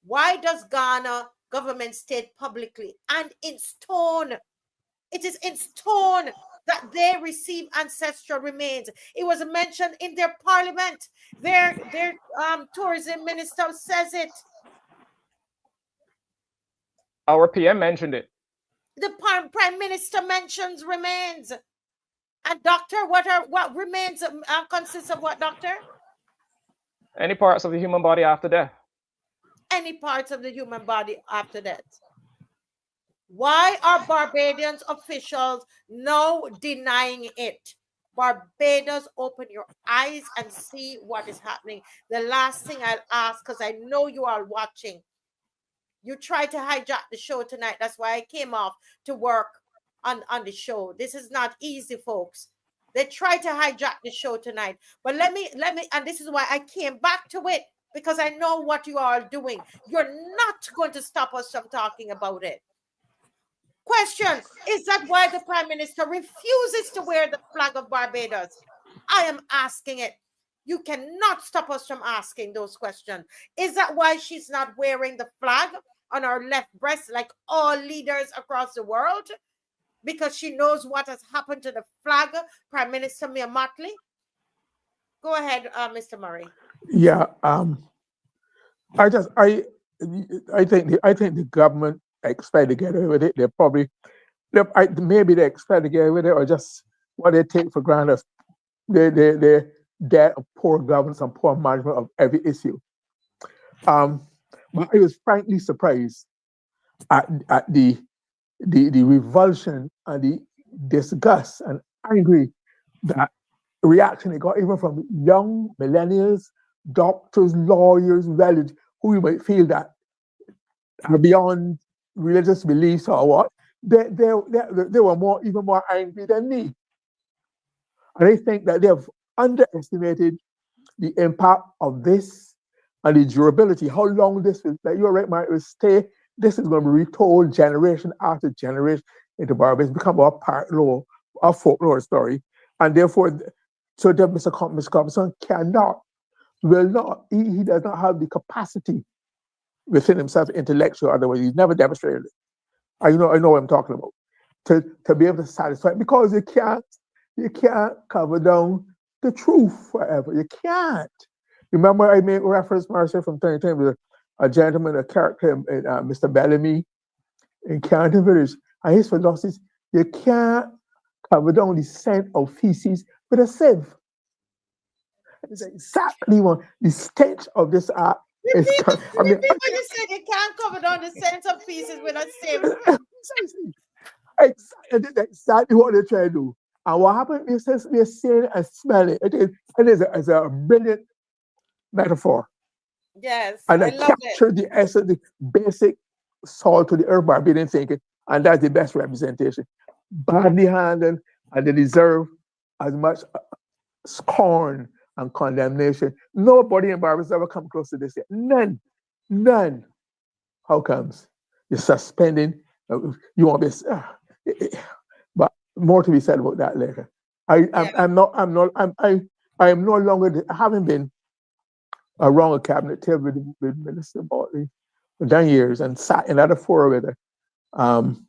Why does Ghana government state publicly and in stone? It is in stone that they receive ancestral remains. It was mentioned in their parliament. Their tourism minister says it. Our PM mentioned it. The prime minister mentions remains. And doctor, what remains consists of what, doctor? Any parts of the human body after death. Any parts of the human body after death. Why are Barbadians officials now denying it? Barbados, open your eyes and see what is happening. The last thing I'll ask, because I know you are watching. You tried to hijack the show tonight. That's why I came off to work on the show. This is not easy, folks. They tried to hijack the show tonight. But let me, and this is why I came back to it, because I know what you are doing. You're not going to stop us from talking about it. Question, is that why the prime minister refuses to wear the flag of Barbados? I am asking it. You cannot stop us from asking those questions. Is that why she's not wearing the flag on her left breast like all leaders across the world? Because she knows what has happened to the flag, Prime Minister Mia Mottley? Go ahead, Mr. Murray. Yeah, I think the government expect to get away with it. Maybe they expect to get away with it, or just what they take for granted. They debt of poor governance and poor management of every issue. But I was frankly surprised at the revulsion and the disgust and angry that reaction it got even from young millennials, doctors, lawyers, relatives, who you might feel that are beyond religious beliefs or what. They were even more angry than me. And I think that they have underestimated the impact of this and the durability, how long this will, like you're right, Mark, will stay. This is going to be retold generation after generation into Barbados, become a part of a folklore story. And therefore, so that Mr. Compson will not, he does not have the capacity within himself, intellectual, otherwise he's never demonstrated it. I know what I'm talking about. To be able to satisfy, because you can't cover down the truth forever. You can't. Remember, I made reference, Marcia, from time to time with a gentleman, a character, Mr. Bellamy in Carrington Village, and his philosophy is You can't cover down the scent of feces with a sieve. It's exactly one. The stench of this art is. I mean, Repeat what you said. You can't cover down the sense of pieces with a sieve. exactly what they're trying to do. And what happened is we're seeing and smelling. It is a brilliant metaphor. Yes, And I it love it. captured the essence, the basic salt to the earth Barbadian thinking, and that's the best representation. Badly handled, and they deserve as much scorn and condemnation. Nobody in Barbados ever come close to this yet. None. None. How comes? You're suspending. You want this. But more to be said about that later. I am no longer, I haven't been around a cabinet table with Minister Bartley for 10 years and sat in other fora with her. I'm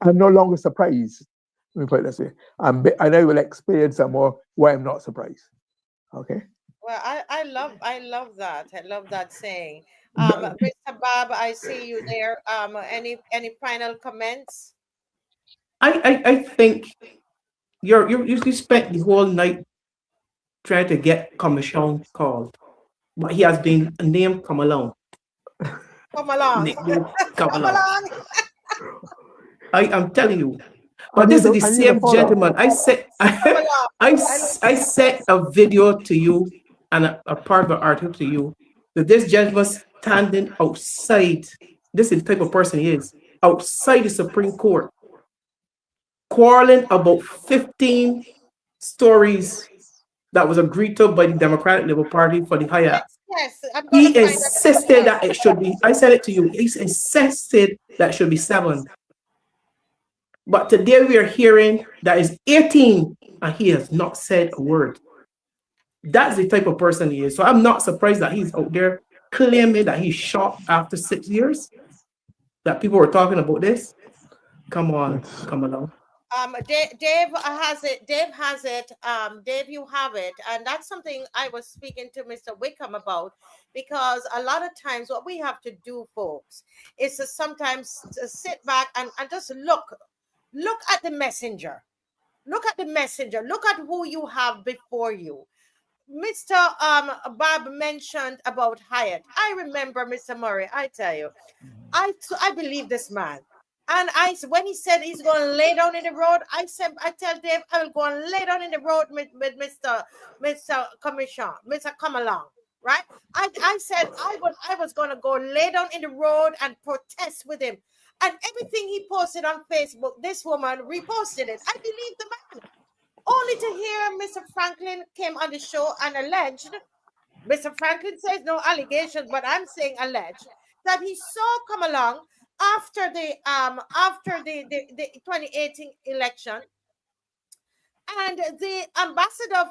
no longer surprised. Let me put it this way. I know will explain some more why I'm not surprised. Okay. Well, I love that. I love that saying. Mr. Bob, I see you there. Any final comments? I think you spent the whole night trying to get Commission called, but he has been named Come Along. Come along. Come Come along. along. I am telling you. But this is the same gentleman. I said I sent a video to you and a part of an article to you that this gentleman standing outside. This is the type of person he is, outside the Supreme Court, quarreling about 15 stories that was agreed to by the Democratic Labour Party for the higher. Yes, I'm gonna He insisted that it should be. I said it to you. He insisted that it should be 7. But today we are hearing that is 18 and he has not said a word. That's the type of person he is. So I'm not surprised that he's out there claiming that he's shot after 6 years. That people were talking about this. Come on, come along. Dave has it. Dave has it. Dave, you have it, and that's something I was speaking to Mr. Wickham about, because a lot of times what we have to do, folks, is to sometimes sit back and just look at the messenger. Look at the messenger. Look at who you have before you. Mr. Bob mentioned about Hyatt. I remember, Mr. Murray, I tell you, I believe this man. And when he said he's going to lay down in the road, I tell Dave, I will go and lay down in the road with Mr. Commission, Mr. Come Along, right? I said I was going to go lay down in the road and protest with him. And everything he posted on Facebook, this woman reposted it. I believe the man. Only to hear Mr. Franklin came on the show and alleged, Mr. Franklin says no allegations, but I'm saying alleged, that he saw Come Along after the 2018 election, and the ambassador,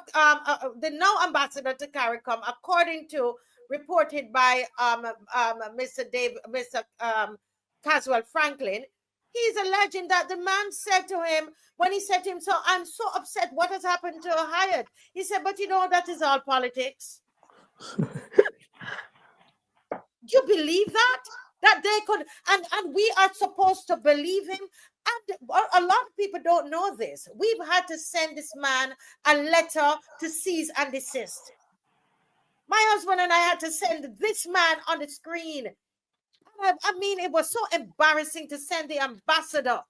the now ambassador to CARICOM, according to reported by Mr. Caswell Franklin, he's alleging that the man said to him, when he said to him, so I'm so upset, what has happened to Hyatt? He said, but you know, that is all politics. Do you believe that? That they could, and we are supposed to believe him? And a lot of people don't know this. We've had to send this man a letter to cease and desist. My husband and I had to send this man on the screen. I mean, it was so embarrassing to send the ambassador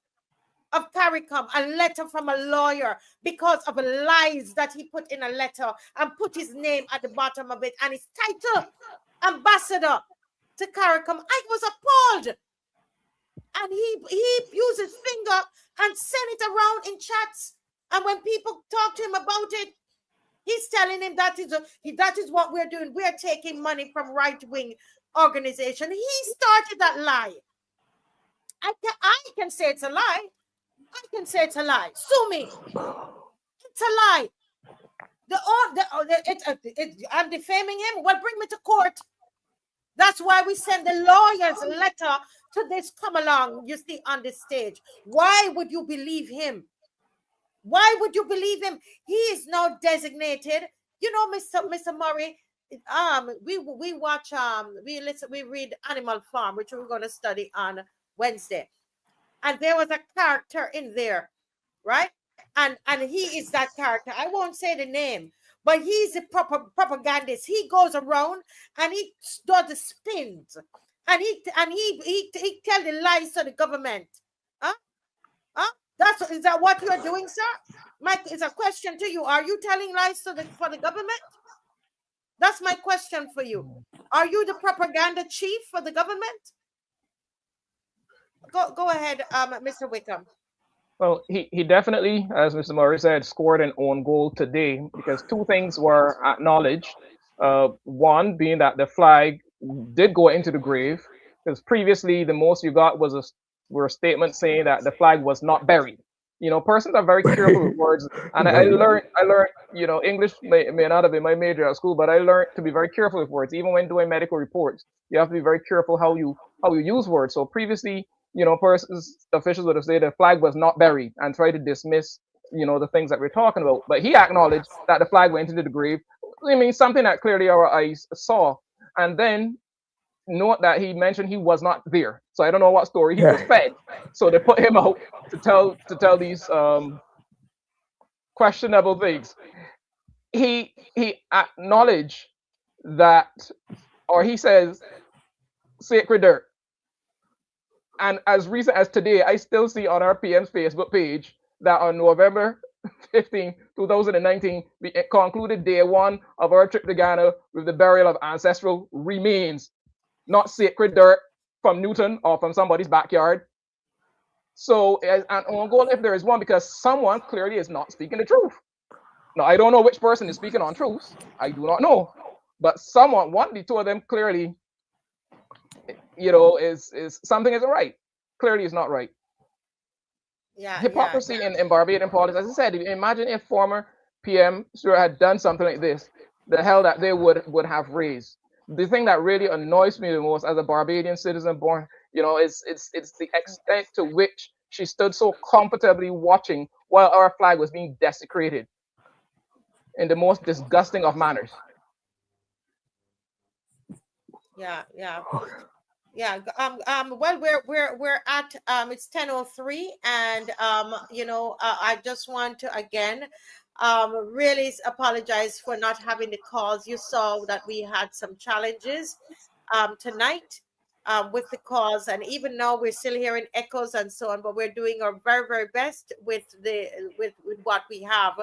of CARICOM a letter from a lawyer because of lies that he put in a letter and put his name at the bottom of it and his title, ambassador to CARICOM. I was appalled. And he used his finger and sent it around in chats. And when people talk to him about it, he's telling him that is what we're doing. We're taking money from right-wing organization. He started that lie. I can say it's a lie. I can say it's a lie. Sue me. It's a lie. I'm defaming him. Well, bring me to court. That's why we send the lawyers a letter to this Come Along, you see, on this stage. Why would you believe him? Why would you believe him? He is now designated. You know, Mr. Murray, we watch, we read Animal Farm, which we're going to study on Wednesday. and there was a character in there, right? And he is that character. I won't say the name, but he's a proper propagandist. He goes around and he does the spins, and he tell the lies to the government. Huh? Huh? Is that what you are doing, sir? Mike, it's a question to you. Are you telling lies to for the government? That's my question for you. Are you the propaganda chief for the government? Go ahead, Mr. Wickham. Well, he definitely, as Mr. Murray said, scored an own goal today because two things were acknowledged. One being that the flag did go into the grave, because previously the most you got were a statement saying that the flag was not buried. You know, persons are very careful with words, and I learned, you know, English may not have been my major at school, but I learned to be very careful with words. Even when doing medical reports, you have to be very careful how you use words. So previously, you know, persons, officials would have said the flag was not buried and try to dismiss, you know, the things that we're talking about. But he acknowledged that the flag went into the grave. I mean, something that clearly our eyes saw. And then note that he mentioned he was not there. So I don't know what story he was fed. So they put him out to tell these questionable things. He acknowledged that, or he says, sacred dirt. And as recent as today, I still see on our PM's Facebook page that on November 15, 2019, we concluded day one of our trip to Ghana with the burial of ancestral remains, not sacred dirt from Newton or from somebody's backyard. So, as an own goal, if there is one, because someone clearly is not speaking the truth. Now, I don't know which person is speaking on truth. I do not know. But someone, the two of them clearly, you know, is something isn't right. Clearly, it's not right. Yeah, hypocrisy in Barbadian politics. As I said, imagine if former PM Stewart had done something like this, the hell that they would have raised. The thing that really annoys me the most as a Barbadian citizen born, you know, it's the extent to which she stood so comfortably watching while our flag was being desecrated in the most disgusting of manners. Yeah. Well, we're at it's 10:03, and you know, I just want to again really apologize for not having the calls. You saw that we had some challenges tonight with the calls, and even now we're still hearing echoes and so on, but we're doing our very best with what we have,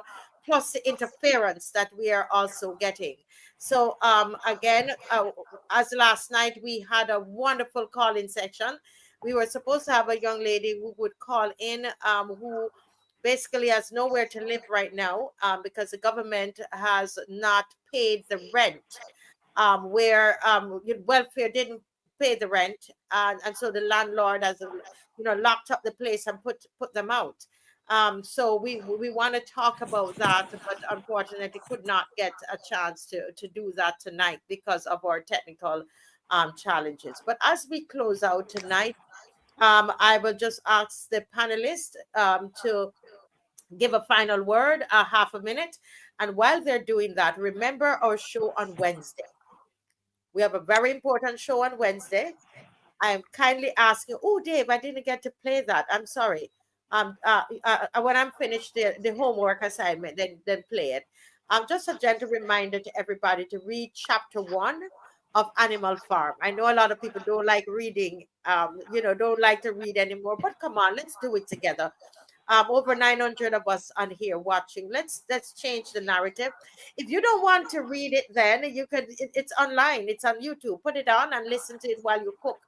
plus the interference that we are also getting. So again, as last night we had a wonderful call-in section. We were supposed to have a young lady who would call in, who basically has nowhere to live right now, because the government has not paid the rent, where welfare didn't pay the rent, and so the landlord has locked up the place and put them out. So we want to talk about that, but unfortunately could not get a chance to do that tonight because of our technical challenges. But as we close out tonight, I will just ask the panelists to give a final word, a half a minute. And while they're doing that, remember our show on Wednesday. We have a very important show on Wednesday. I'm kindly asking, oh, Dave, I didn't get to play that. I'm sorry. When I'm finished the homework assignment, then play it. Just a gentle reminder to everybody to read chapter 1 of Animal Farm. I know a lot of people don't like reading, don't like to read anymore, but come on, let's do it together. Over 900 of us on here watching. Let's change the narrative. If you don't want to read it, then you could. It's online. It's on YouTube. Put it on and listen to it while you cook,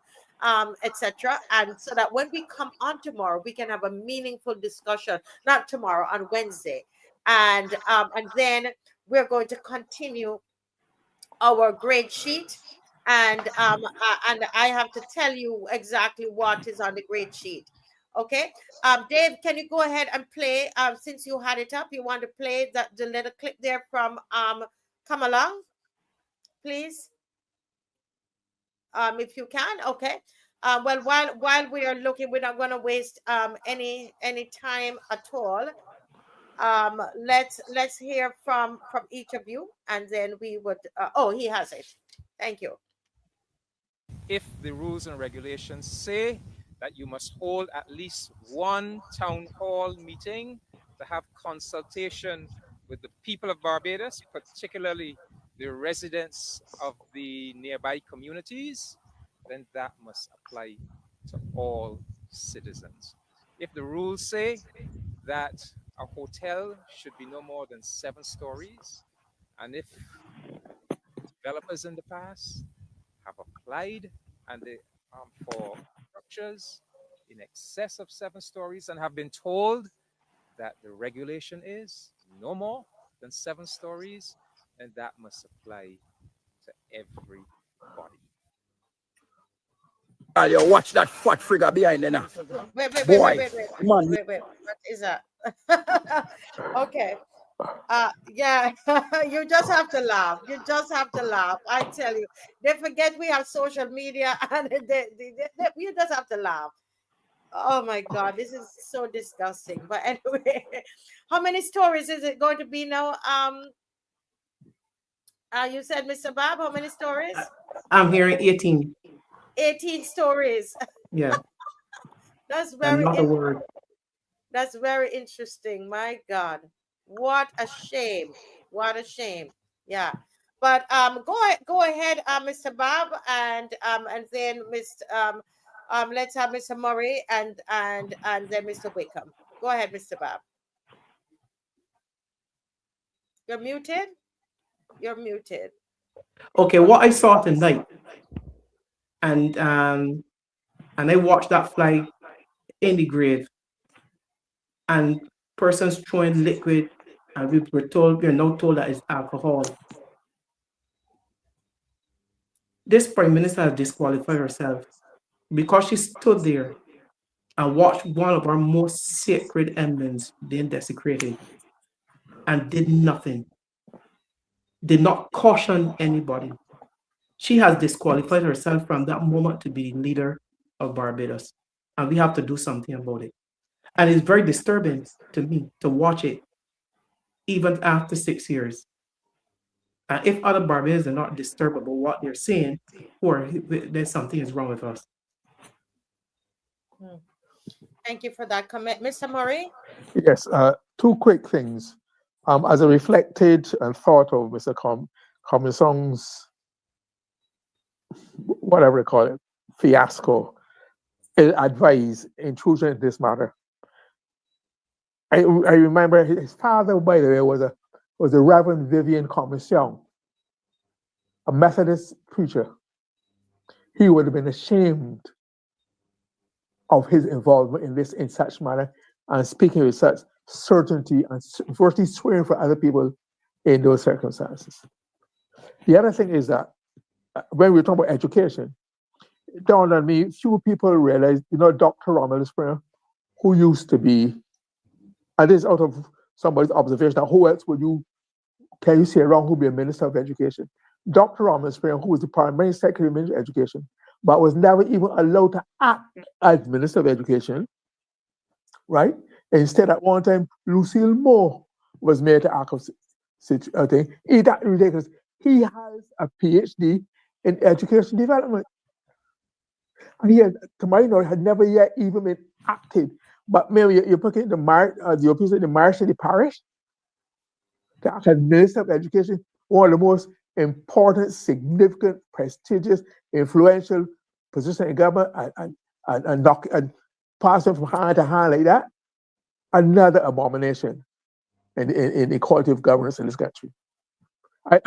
etc. And so that when we come on tomorrow, we can have a meaningful discussion. Not tomorrow, on Wednesday, and then we're going to continue our grade sheet. And I have to tell you exactly what is on the grade sheet. Okay, Dave, can you go ahead and play? Since you had it up, you want to play the little clip there from Come Along, please, if you can. Okay. Well, while we are looking, we're not going to waste any time at all. Let's hear from each of you, and then we would. Oh, he has it. Thank you. If the rules and regulations say that you must hold at least one town hall meeting to have consultation with the people of Barbados, particularly the residents of the nearby communities, then that must apply to all citizens. If the rules say that a hotel should be no more than 7 stories, and if developers in the past have applied and they for structures in excess of 7 stories and have been told that the regulation is no more than 7 stories, and that must apply to everybody. You watch that fat figure behind there now. Wait, wait, wait, wait, Boy, wait, wait, man, wait, wait. What is that? Okay. Yeah, you just have to laugh. You just have to laugh. I tell you, they forget we have social media, and you just have to laugh. Oh my God, this is so disgusting. But anyway, how many stories is it going to be now? You said, Mr. Bob, how many stories? I'm hearing 18. 18 stories. Yeah, That's and very not a word. That's very interesting. My God, what a shame! What a shame! Yeah, but go ahead, Mr. Bob, and then let's have Mr. Murray and then Mr. Wickham. Go ahead, Mr. Bob. You're muted. You're muted. Okay, what I saw tonight, and I watched that fly in the grave, and persons throwing liquid, and we're now told that it's alcohol. This prime minister has disqualified herself because she stood there and watched one of our most sacred emblems being desecrated and did nothing, did not caution anybody. She has disqualified herself from that moment to be leader of Barbados, and we have to do something about it. And it's very disturbing to me to watch it, even after 6 years. And if other Barbadians are not disturbed about what they're saying, or there's something is wrong with us. Thank you for that comment, Mr. Murray. Yes, two quick things. As I reflected and thought of Mr. Commission's, whatever you call it, fiasco, advice, intrusion in this matter. I remember his father, by the way, was the Reverend Vivian Commission, a Methodist preacher. He would have been ashamed of his involvement in such manner and speaking with such certainty and virtually swearing for other people in those circumstances. The other thing is that when we talk about education, it dawned on me, few people realize, Dr. Romulus Springer, who used to be, and this is out of somebody's observation, now who else can you say around who would be a Minister of Education? Dr. Romulus Springer, who was the Primary Secretary of Ministry of Education, but was never even allowed to act as Minister of Education, right? Instead, at one time, Lucille Moore was made to act as thing. That's ridiculous. He has a PhD in education development. And he, to my knowledge, had never yet even been acted. But maybe you're putting the march of the parish to act as Minister of Education, one of the most important, significant, prestigious, influential position in government, and passing from hand to hand like that. Another abomination in equality of governance in this country. I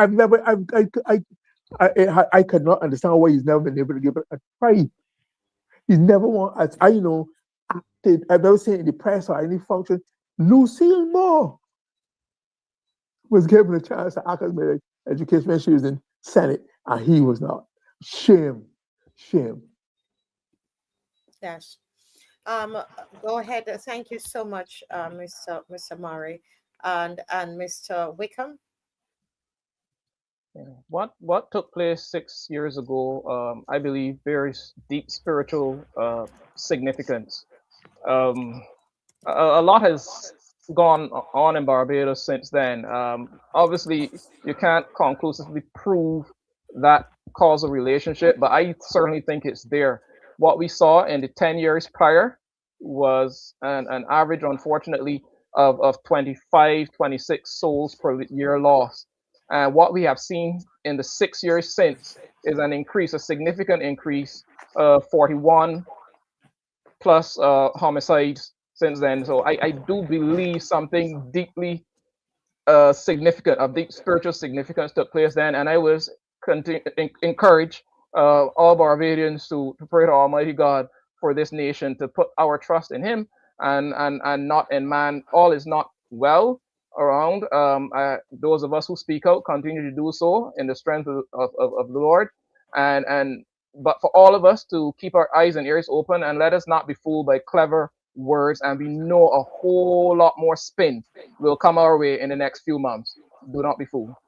could not understand why he's never been able to give it a try. He's never as I acted. I've never seen in the press or any function. Lucille Moore was given a chance to act as education when she was in Senate, and he was not. Shame. Yes. Go ahead. Thank you so much, Mr. Murray and Mr. Wickham. What took place 6 years ago, I believe, bears deep spiritual significance. A lot has gone on in Barbados since then. Obviously, you can't conclusively prove that causal relationship, but I certainly think it's there. What we saw in the 10 years prior was an average, unfortunately, of 25, 26 souls per year lost. And what we have seen in the 6 years since is an increase, a significant increase, 41 plus homicides since then. So I do believe something deeply significant, of deep spiritual significance took place then. And I was encourage all Barbadians to pray to Almighty God for this nation, to put our trust in Him and not in man. All is not well around. Those of us who speak out continue to do so in the strength of the Lord. But for all of us to keep our eyes and ears open and let us not be fooled by clever words, and we know a whole lot more spin will come our way in the next few months. Do not be fooled.